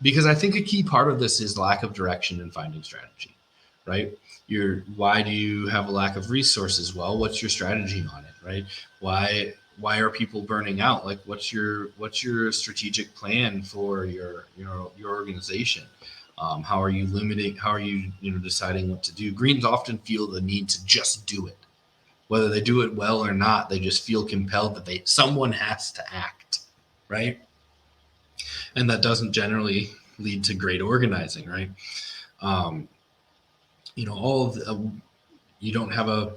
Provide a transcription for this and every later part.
because I think a key part of this is lack of direction and finding strategy, right? Why do you have a lack of resources? Well, what's your strategy on it, right? Why are people burning out? Like, what's your strategic plan for your organization? How are you limiting? How are you deciding what to do? Greens often feel the need to just do it, whether they do it well or not. They just feel compelled that someone has to act, right? And that doesn't generally lead to great organizing, right? Um, all of you don't have a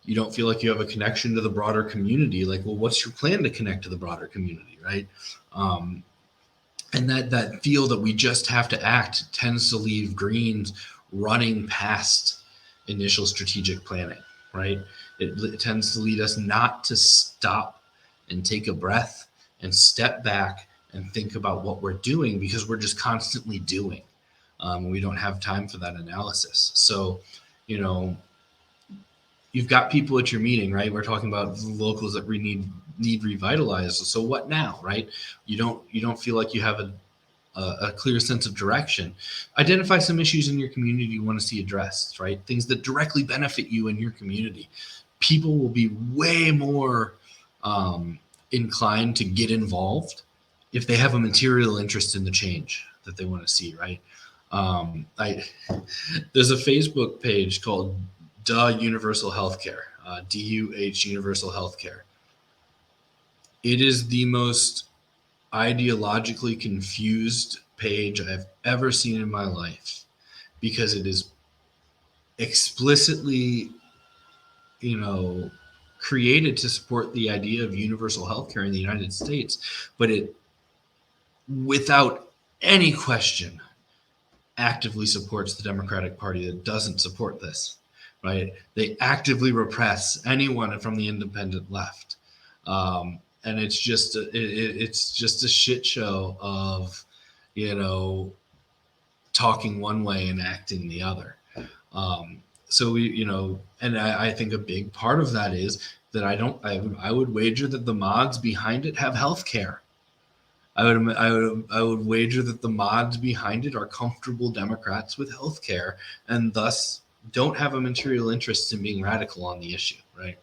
you don't feel like you have a connection to the broader community. Like, well, what's your plan to connect to the broader community, right? Um, and that feel that we just have to act tends to leave Greens running past initial strategic planning, right? It tends to lead us not to stop and take a breath and step back and think about what we're doing, because we're just constantly doing. We don't have time for that analysis. So, you know, you've got people at your meeting, right? We're talking about the locals that we need revitalized. So what now, right? You don't feel like you have a clear sense of direction. Identify some issues in your community you want to see addressed, right? Things that directly benefit you and your community. People will be way more inclined to get involved if they have a material interest in the change that they want to see, right? I There's a Facebook page called Universal Healthcare, DUH Universal Healthcare. It is the most ideologically confused page I've ever seen in my life, because it is explicitly, created to support the idea of universal healthcare in the United States, but it, without any question, actively supports the Democratic Party that doesn't support this, right? They actively repress anyone from the independent left. And it's just a shit show of, talking one way and acting the other. So and I think a big part of that is that I would wager that the mods behind it have health care. I would wager that the mods behind it are comfortable Democrats with health care, and thus don't have a material interest in being radical on the issue, right?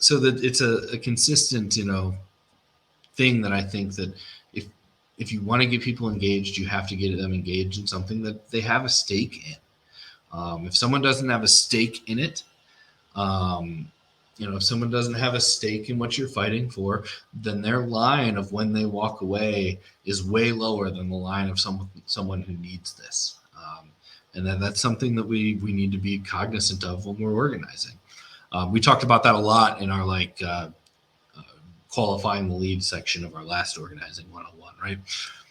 So that it's a consistent, thing that I think that if you want to get people engaged, you have to get them engaged in something that they have a stake in. If someone doesn't have a stake in it, if someone doesn't have a stake in what you're fighting for, then their line of when they walk away is way lower than the line of someone who needs this. And that's something that we need to be cognizant of when we're organizing. We talked about that a lot in our qualifying the lead section of our last organizing 101, right?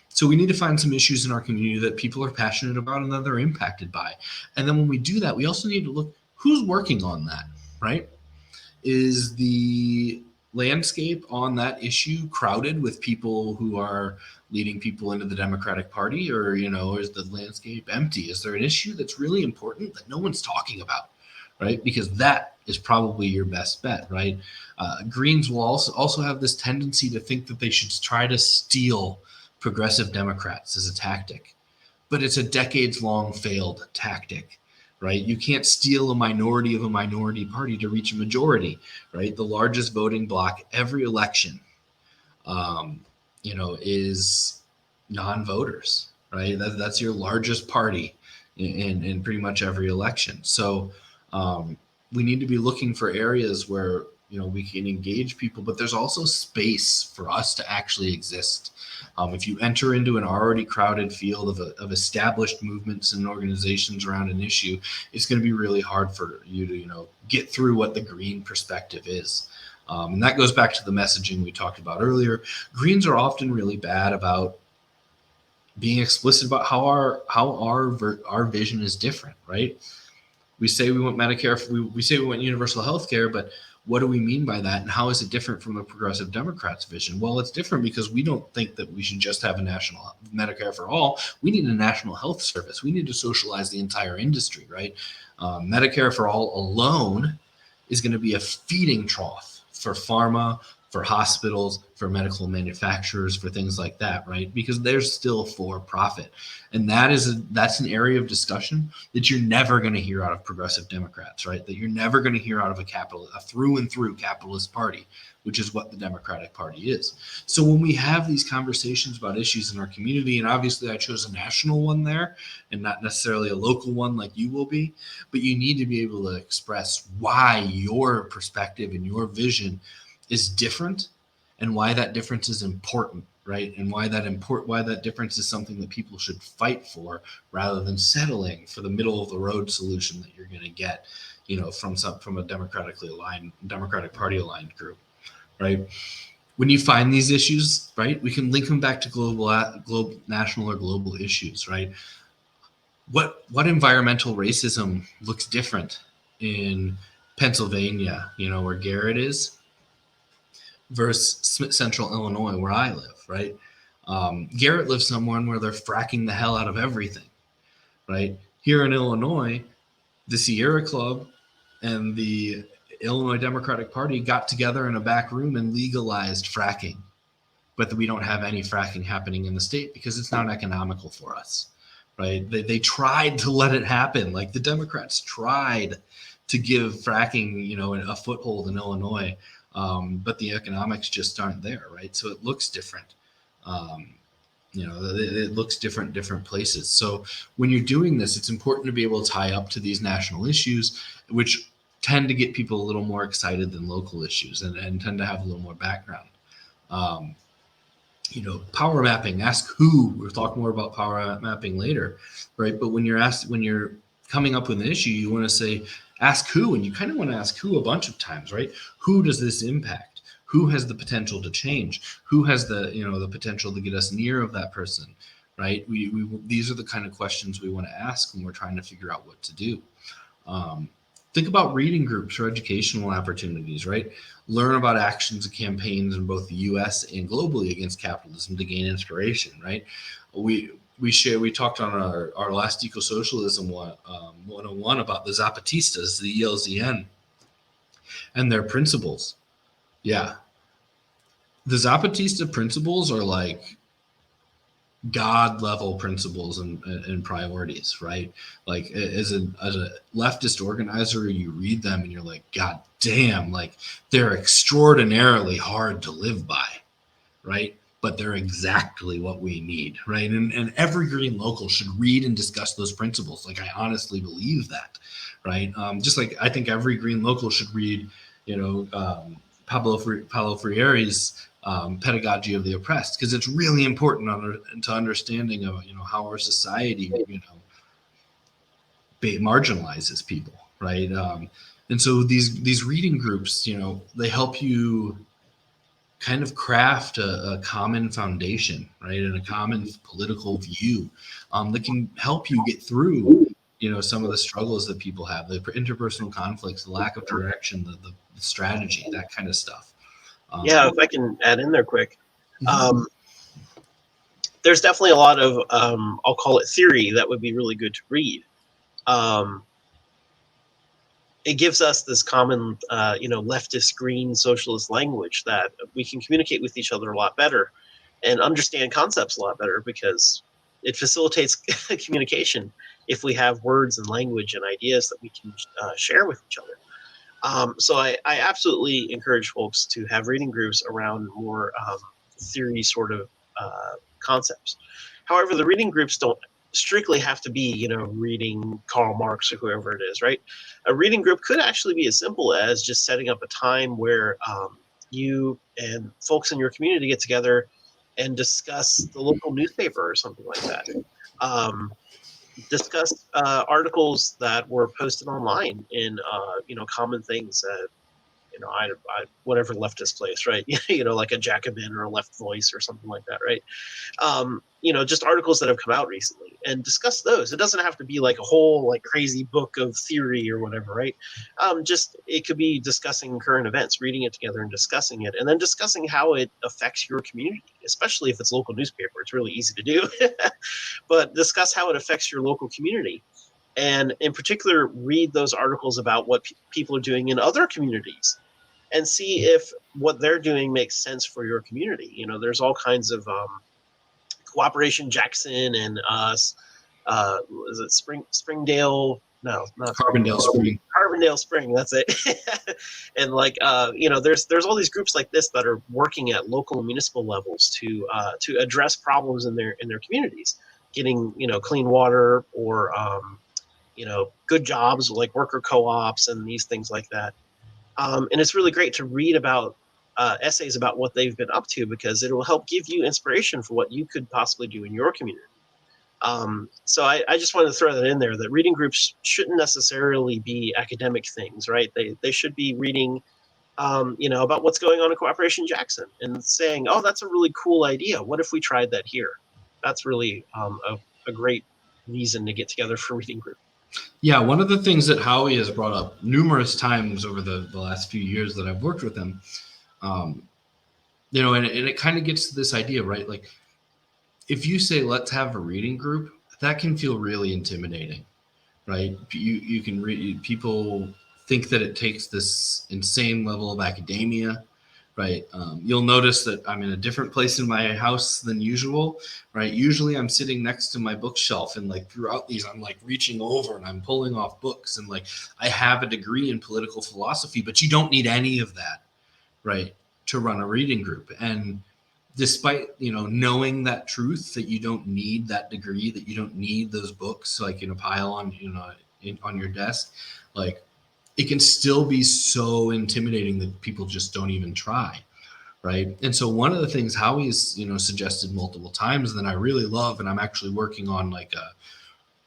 So we need to find some issues in our community that people are passionate about and that they're impacted by. And then when we do that, we also need to look who's working on that, right? Is the landscape on that issue crowded with people who are leading people into the Democratic Party, or is the landscape empty? Is there an issue that's really important that no one's talking about, right? Because that is probably your best bet, right? Greens will also have this tendency to think that they should try to steal progressive Democrats as a tactic, but it's a decades-long failed tactic, right? You can't steal a minority of a minority party to reach a majority, right? The largest voting bloc every election, is non-voters, right? That's your largest party in pretty much every election. So we need to be looking for areas where we can engage people, but there's also space for us to actually exist. If you enter into an already crowded field of established movements and organizations around an issue, it's going to be really hard for you to get through what the green perspective is. And that goes back to the messaging we talked about earlier. Greens are often really bad about being explicit about how our vision is different, right? We say we want Medicare, we say we want universal health care, but what do we mean by that, and how is it different from the progressive Democrats' vision? Well, it's different because we don't think that we should just have a national Medicare for all. We need a national health service. We need to socialize the entire industry, right? Medicare for all alone is going to be a feeding trough for pharma, for hospitals, for medical manufacturers, for things like that, right? Because they're still for profit. And that's an area of discussion that you're never going to hear out of progressive Democrats, right? That you're never going to hear out of a through and through capitalist party, which is what the Democratic Party is. So when we have these conversations about issues in our community, and obviously I chose a national one there and not necessarily a local one like you will be, but you need to be able to express why your perspective and your vision is different and why that difference is important, right? And why that difference is something that people should fight for rather than settling for the middle of the road solution that you're going to get, from a Democratic Party aligned group, right? When you find these issues, right, we can link them back to national or global issues, right? What environmental racism looks different in Pennsylvania, where Garrett is, versus Central Illinois, where I live, right? Garrett lives somewhere where they're fracking the hell out of everything, right? Here in Illinois, the Sierra Club and the Illinois Democratic Party got together in a back room and legalized fracking. But we don't have any fracking happening in the state because it's not economical for us, right? They tried to let it happen. Like the Democrats tried to give fracking, a foothold in Illinois, but the economics just aren't there, right? So it looks different. It looks different in different places. So when you're doing this, it's important to be able to tie up to these national issues, which tend to get people a little more excited than local issues and tend to have a little more background. Power mapping, ask who. We'll talk more about power mapping later, right? But when you're coming up with an issue, you want to say, ask who, and you kind of want to ask who a bunch of times, right? Who does this impact? Who has the potential to change? Who has the potential to get us near of that person, right? These are the kind of questions we want to ask when we're trying to figure out what to do. Think about reading groups for educational opportunities, right? Learn about actions and campaigns in both the U.S. and globally against capitalism to gain inspiration, right? We talked on our last eco-socialism 101 about the Zapatistas, the ELZN, and their principles. Yeah. The Zapatista principles are like God level principles and priorities, right? Like as a leftist organizer, you read them and you're like, God damn, like they're extraordinarily hard to live by, right? But they're exactly what we need, right? And every green local should read and discuss those principles. Like I honestly believe that, right? Just like I think every green local should read, Paulo Freire's Pedagogy of the Oppressed, because it's really important to understanding of how our society marginalizes people, right? And so these reading groups, they help you kind of craft a common foundation, right, and a common political view that can help you get through some of the struggles that people have, the interpersonal conflicts, the lack of direction, the strategy, that kind of stuff. If I can add in there quick. There's definitely a lot of, I'll call it theory, that would be really good to read. It gives us this common, leftist, green, socialist language that we can communicate with each other a lot better and understand concepts a lot better, because it facilitates communication if we have words and language and ideas that we can share with each other. So I absolutely encourage folks to have reading groups around more theory sort of concepts. However, the reading groups don't strictly have to be, reading Karl Marx or whoever it is, right? A reading group could actually be as simple as just setting up a time where you and folks in your community get together and discuss the local newspaper or something like that. Discuss articles that were posted online in common things that I whatever leftist place, right? Like a Jacobin or a Left Voice or something like that, right? Just articles that have come out recently, and discuss those. It doesn't have to be like a whole like crazy book of theory or whatever, right? Just it could be discussing current events, reading it together and discussing it, and then discussing how it affects your community, especially if it's local newspaper. It's really easy to do, but discuss how it affects your local community. And in particular, read those articles about what people are doing in other communities and see if what they're doing makes sense for your community. You know, there's all kinds of Cooperation Jackson and is it Springdale? No, not Carbondale Springdale. Spring. Carbondale Spring, that's it. And like you know, there's all these groups like this that are working at local and municipal levels to address problems in their communities, getting, you know, clean water, or you know, good jobs like worker co-ops and these things like that. And it's really great to read about essays about what they've been up to, because it will help give you inspiration for what you could possibly do in your community. So I just wanted to throw that in there, that reading groups shouldn't necessarily be academic things, right? They should be reading, you know, about what's going on in Cooperation Jackson and saying, oh, that's a really cool idea. What if we tried that here? That's really a great reason to get together for reading group. Yeah, one of the things that Howie has brought up numerous times over the last few years that I've worked with him, you know, and it kind of gets to this idea, right? Like, if you say, let's have a reading group, that can feel really intimidating, right? You can read, people think that it takes this insane level of academia, right? You'll notice that I'm in a different place in my house than usual, right? Usually I'm sitting next to my bookshelf, and like throughout these, I'm like reaching over and I'm pulling off books, and like I have a degree in political philosophy, but you don't need any of that, right, to run a reading group. And despite, you know, knowing that truth, that you don't need that degree, that you don't need those books like in a pile on, you know, on your desk, like it can still be so intimidating that people just don't even try, right? And so one of the things Howie's, you know, suggested multiple times that I really love, and I'm actually working on like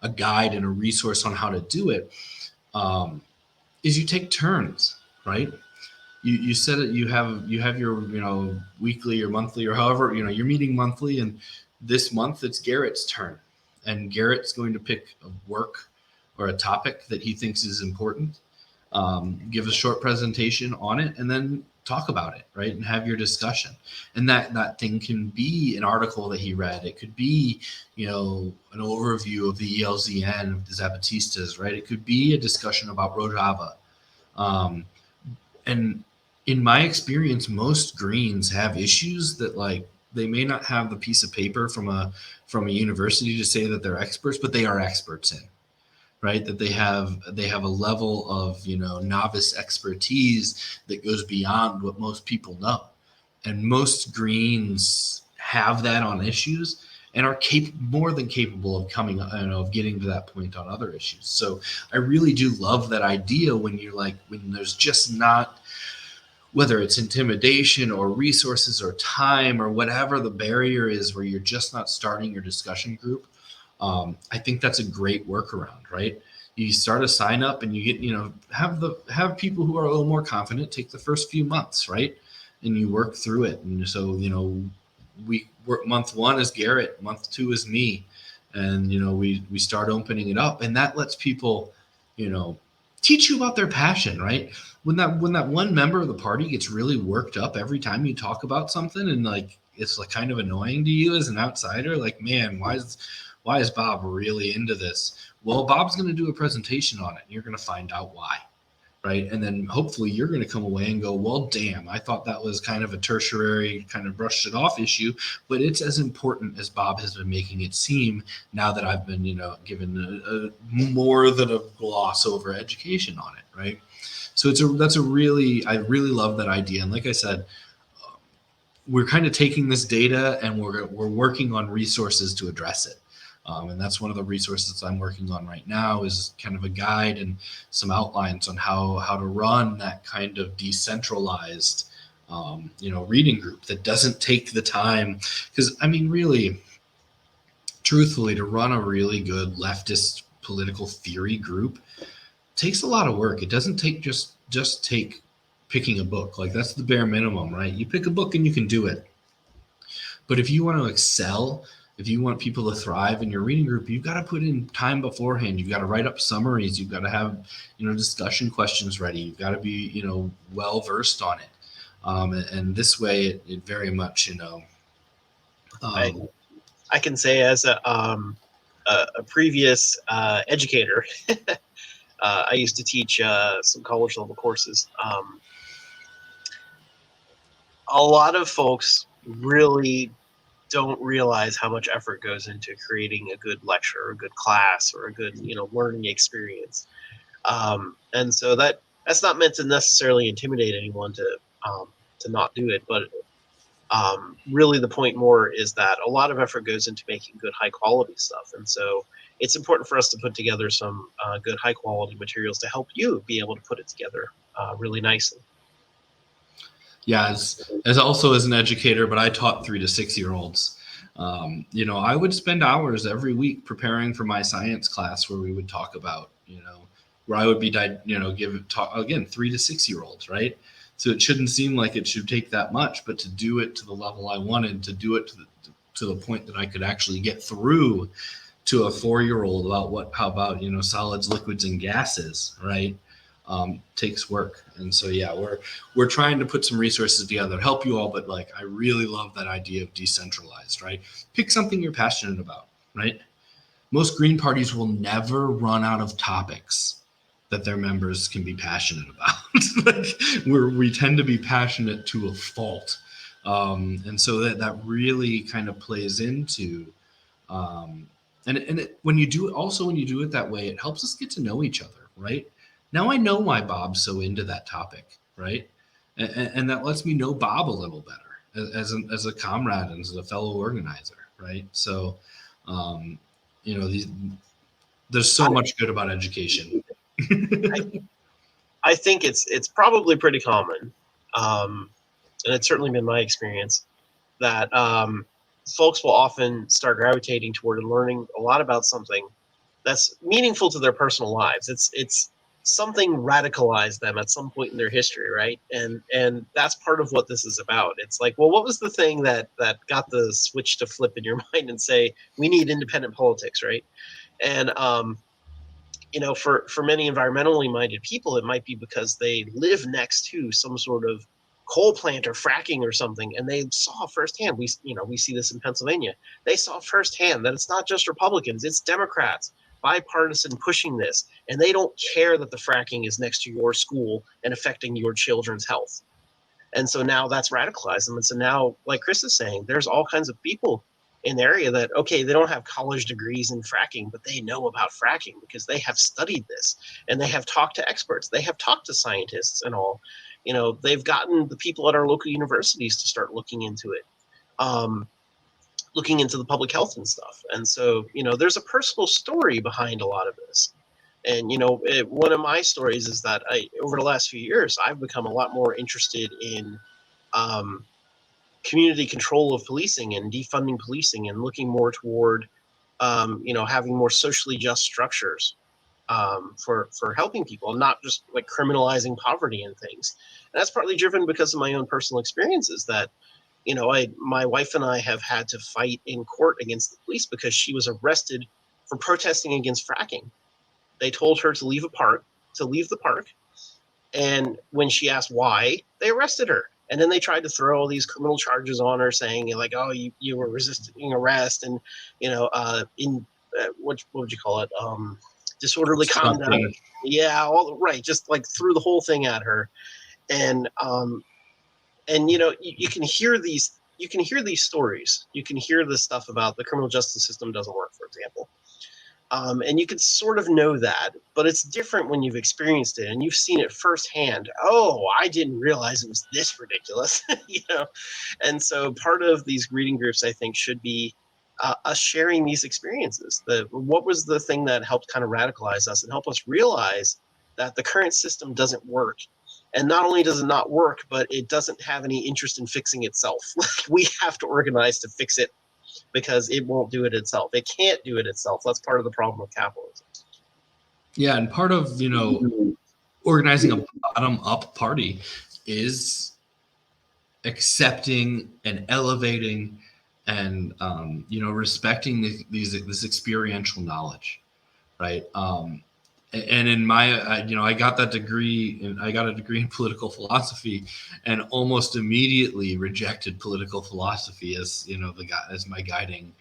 a guide and a resource on how to do it, is you take turns, right? You said it, you have your, you know, weekly or monthly or however, you know, you're meeting monthly, and this month it's Garrett's turn, and Garrett's going to pick a work or a topic that he thinks is important, give a short presentation on it, and then talk about it, right, and have your discussion. And that thing can be an article that he read, it could be, you know, an overview of the ELZN of the Zapatistas, right, it could be a discussion about Rojava. And in my experience, most Greens have issues that, like, they may not have the piece of paper from a university to say that they're experts, but they are experts in, right? That they have a level of, you know, novice expertise that goes beyond what most people know. And most Greens have that on issues and are more than capable of coming, you know, of getting to that point on other issues. So I really do love that idea when you're like, when there's just not, whether it's intimidation or resources or time or whatever the barrier is, where you're just not starting your discussion group. I think that's a great workaround, right? You start a sign up and you get, you know, have people who are a little more confident take the first few months, right? And you work through it. And so, you know, we work, month 1 is Garrett, month 2 is me. And, you know, we start opening it up, and that lets people, you know, teach you about their passion, right? When that one member of the party gets really worked up every time you talk about something, and like it's like kind of annoying to you as an outsider, like, man, why is Bob really into this? Well, Bob's going to do a presentation on it, and you're going to find out why, right? And then hopefully you're going to come away and go, well, damn, I thought that was kind of a tertiary, kind of brushed it off issue, but it's as important as Bob has been making it seem, now that I've been, you know, given a more than a gloss over education on it, right? So I really love that idea. And like I said, we're kind of taking this data and we're working on resources to address it. And that's one of the resources I'm working on right now, is kind of a guide and some outlines on how to run that kind of decentralized, you know, reading group that doesn't take the time. Because I mean, really, truthfully, to run a really good leftist political theory group takes a lot of work. It doesn't take just take picking a book. Like, that's the bare minimum, right? You pick a book and you can do it. But if you want to excel, if you want people to thrive in your reading group, you've got to put in time beforehand. You've got to write up summaries. You've got to have, you know, discussion questions ready. You've got to be, you know, well versed on it. And this way, it very much, you know. I can say, as a previous educator, I used to teach some college level courses. A lot of folks really don't realize how much effort goes into creating a good lecture or a good class or a good, learning experience. And so that's not meant to necessarily intimidate anyone to not do it, but really the point more is that a lot of effort goes into making good high quality stuff. And so it's important for us to put together some good high quality materials to help you be able to put it together really nicely. Yeah, as also as an educator, but I taught 3 to 6 year olds. I would spend hours every week preparing for my science class where we would talk about, where I would be, give talk again, 3 to 6 year olds, right? So it shouldn't seem like it should take that much, but to do it to the level I wanted, to do it to the point that I could actually get through to a 4 year old about how about solids, liquids, and gases, right? Takes work. And so yeah, we're trying to put some resources together to help you all, but like I really love that idea of decentralized, right? Pick something you're passionate about, right? Most green parties will never run out of topics that their members can be passionate about. Like we tend to be passionate to a fault. And so that really kind of plays into when you do it that way, it helps us get to know each other, right? Now I know why Bob's so into that topic, right? And that lets me know Bob a little better as a comrade and as a fellow organizer, right? So, there's so much good about education. I think it's probably pretty common, and it's certainly been my experience that folks will often start gravitating toward learning a lot about something that's meaningful to their personal lives. It's something radicalized them at some point in their history, right? And that's part of what this is about. It's like, well, what was the thing that got the switch to flip in your mind and say we need independent politics, right? And for many environmentally minded people, it might be because they live next to some sort of coal plant or fracking or something, and they saw firsthand. We see this in Pennsylvania. They saw firsthand that it's not just Republicans; it's Democrats, bipartisan, pushing this, and they don't care that the fracking is next to your school and affecting your children's health. And so now that's radicalized them. And so now, like Chris is saying, there's all kinds of people in the area that, okay, they don't have college degrees in fracking, but they know about fracking because they have studied this and they have talked to experts. They have talked to scientists and all. They've gotten the people at our local universities to start looking into it, looking into the public health and stuff. And so, there's a personal story behind a lot of this. And one of my stories is that over the last few years, I've become a lot more interested in community control of policing and defunding policing, and looking more toward having more socially just structures for helping people, and not just like criminalizing poverty and things. And that's partly driven because of my own personal experiences. That my wife and I have had to fight in court against the police because she was arrested for protesting against fracking. They told her to leave the park. And when she asked why, they arrested her. And then they tried to throw all these criminal charges on her, saying like, "Oh, you were resisting arrest, and what would you call it? Disorderly conduct." Yeah, all right. Just like threw the whole thing at her, and you can hear these. You can hear these stories. You can hear this stuff about the criminal justice system doesn't work, for example. And you can sort of know that, but it's different when you've experienced it and you've seen it firsthand. Oh, I didn't realize it was this ridiculous, And so part of these reading groups, I think, should be us sharing these experiences. What was the thing that helped kind of radicalize us and help us realize that the current system doesn't work. And not only does it not work, but it doesn't have any interest in fixing itself. We have to organize to fix it, because it won't do it itself. It can't do it itself. That's part of the problem with capitalism. Yeah, and part of organizing a bottom-up party is accepting and elevating and respecting this experiential knowledge, right? And in my I got that degree, and I got a degree in political philosophy, and almost immediately rejected political philosophy as as my guiding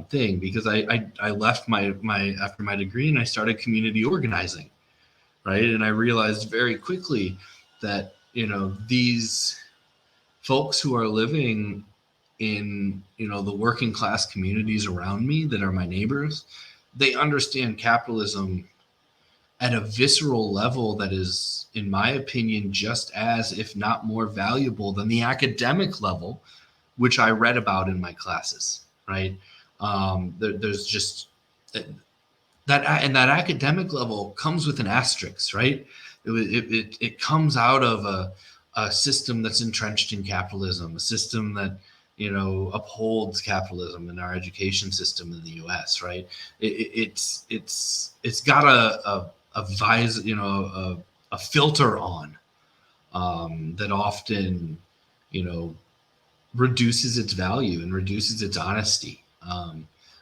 thing, because I left my after my degree and I started community organizing, right? And I realized very quickly that folks who are living in, the working class communities around me that are my neighbors, they understand capitalism at a visceral level that is, in my opinion, just as, if not more valuable than the academic level, which I read about in my classes, right? There's just that, and that academic level comes with an asterisk, right? It comes out of a system that's entrenched in capitalism, a system that, upholds capitalism in our education system in the U.S. Right? It's got a visor, a filter on, that often, reduces its value and reduces its honesty.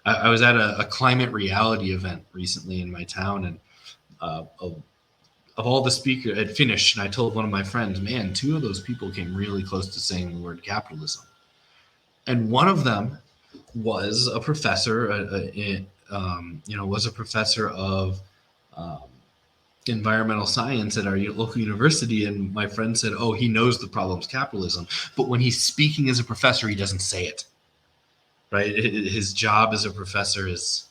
I was at a climate reality event recently in my town, and of all the speakers, I'd finished, and I told one of my friends, "Man, two of those people came really close to saying the word capitalism." And one of them was a professor, was a professor of um, environmental science at our local university. And my friend said, "Oh, he knows the problem's capitalism, but when he's speaking as a professor, he doesn't say it." Right? His job as a professor is,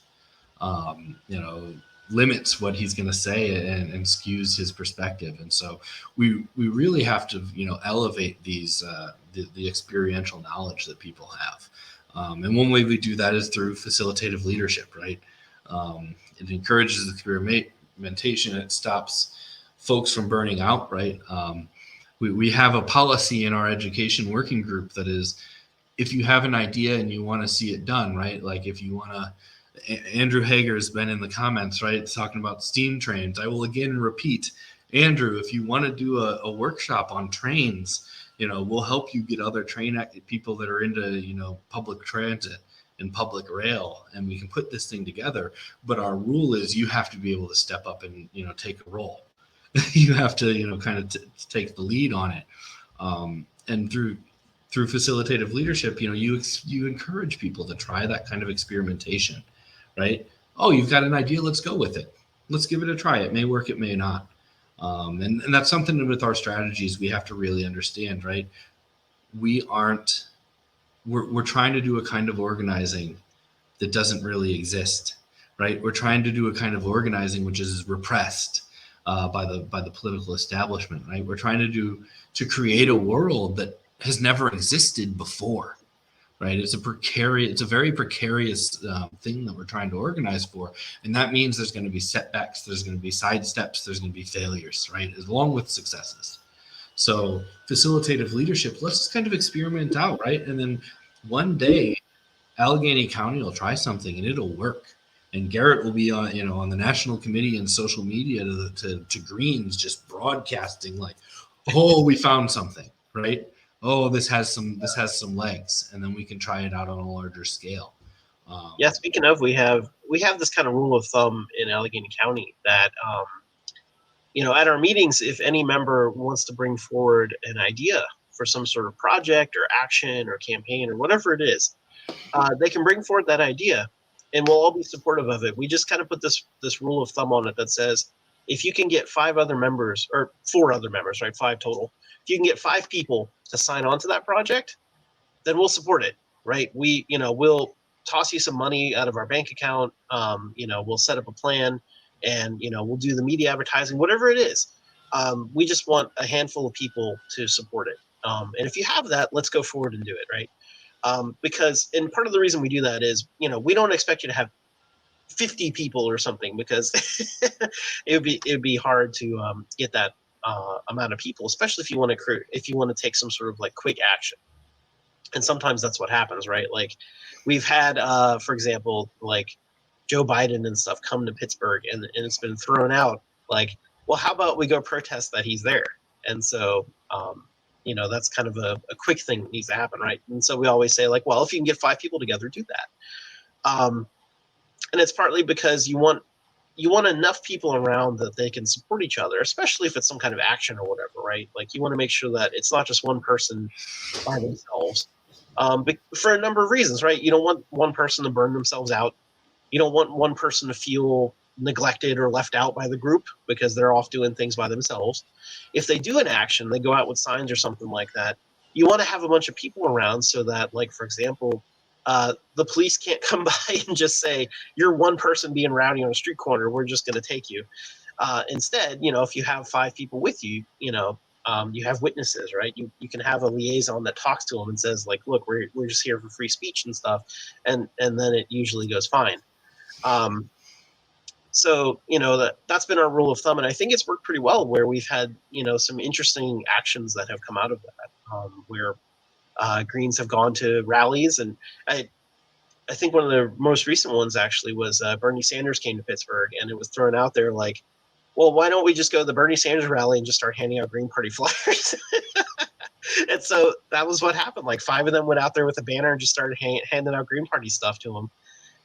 limits what he's going to say, and skews his perspective. And so we really have to, elevate these the experiential knowledge that people have. And one way we do that is through facilitative leadership, right? It encourages experimentation. It stops folks from burning out, right? We have a policy in our education working group that is, if you have an idea and you want to see it done, right? Like if you want to, Andrew Hager has been in the comments, right? It's talking about steam trains. I will again repeat, Andrew, if you want to do a workshop on trains, we'll help you get other people that are into, public transit and public rail, and we can put this thing together. But our rule is you have to be able to step up and, take a role. You have to, kind of take the lead on it. And through facilitative leadership, you encourage people to try that kind of experimentation, right? Oh, you've got an idea, let's go with it. Let's give it a try. It may work, it may not. And that's something with our strategies we have to really understand, right? We're trying to do a kind of organizing that doesn't really exist, right? We're trying to do a kind of organizing which is repressed by the political establishment, right? We're trying to create a world that has never existed before, right? It's a very precarious thing that we're trying to organize for, and that means there's going to be setbacks, there's going to be sidesteps, there's going to be failures, right? Along with successes. So facilitative leadership, let's just kind of experiment out, right? And then one day, Allegheny County will try something and it'll work. And Garrett will be on the national committee and social media to Greens, just broadcasting like, "Oh, we found something," right? "Oh, this has some legs," and then we can try it out on a larger scale. Yeah, speaking of, we have this kind of rule of thumb in Allegheny County that at our meetings, if any member wants to bring forward an idea for some sort of project or action or campaign or whatever it is, they can bring forward that idea, and we'll all be supportive of it. We just kind of put this rule of thumb on it that says, if you can get 5 other members, or 4 other members, right, 5 total, if you can get 5 people to sign on to that project, then we'll support it, right? We'll toss you some money out of our bank account. We'll set up a plan, and we'll do the media advertising, whatever it is. We just want a handful of people to support it. And if you have that, let's go forward and do it, right? Because part of the reason we do that is, we don't expect you to have 50 people or something, because it would be hard to get that amount of people, especially if you want to take some sort of like quick action. And sometimes that's what happens, right? Like we've had, for example, like Joe Biden and stuff come to Pittsburgh, and it's been thrown out like, well, how about we go protest that he's there? And so, that's kind of a quick thing that needs to happen, right? And so we always say, like, well, if you can get 5 people together, do that. And it's partly because you want enough people around that they can support each other, especially if it's some kind of action or whatever, right? Like you want to make sure that it's not just one person by themselves, but for a number of reasons, right? You don't want one person to burn themselves out. You don't want one person to feel neglected or left out by the group because they're off doing things by themselves. If they do an action, they go out with signs or something like that, you want to have a bunch of people around so that, like, for example, the police can't come by and just say, you're one person being rowdy on a street corner, we're just going to take you. Instead, if you have 5 people with you, you have witnesses, right? You can have a liaison that talks to them and says, like, look, we're just here for free speech and stuff, and then it usually goes fine. So that's been our rule of thumb, and I think it's worked pretty well. Where we've had some interesting actions that have come out of that, where Greens have gone to rallies, and I think one of the most recent ones actually was Bernie Sanders came to Pittsburgh, and it was thrown out there like, well, why don't we just go to the Bernie Sanders rally and just start handing out Green Party flyers? And so that was what happened. Like 5 of them went out there with a banner and just started handing out Green Party stuff to them.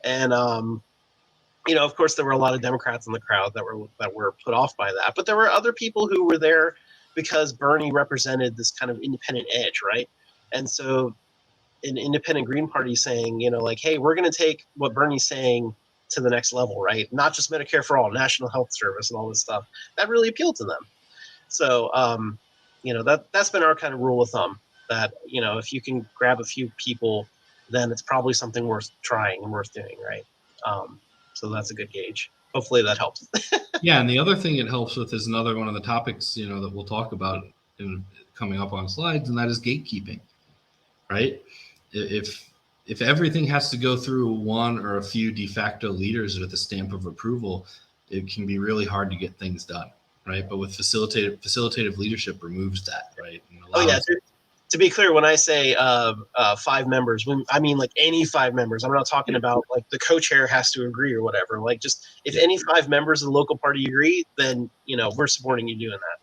And of course, there were a lot of Democrats in the crowd that were put off by that, but there were other people who were there because Bernie represented this kind of independent edge, right? And so an independent Green Party saying, like, hey, we're going to take what Bernie's saying to the next level, right? Not just Medicare for all, National Health Service, and all this stuff. That really appealed to them. So, that's been our kind of rule of thumb. That if you can grab a few people, then it's probably something worth trying and worth doing, right? So that's a good gauge. Hopefully that helps. Yeah, and the other thing it helps with is another one of the topics that we'll talk about coming up on slides, and that is gatekeeping, right? If everything has to go through one or a few de facto leaders with a stamp of approval, it can be really hard to get things done, right? But with facilitative leadership removes that, right? Oh yeah. To be clear, when I say 5 members, I mean like any 5 members. I'm not talking about like the co-chair has to agree or whatever. Like just if any 5 members of the local party agree, then we're supporting you doing that.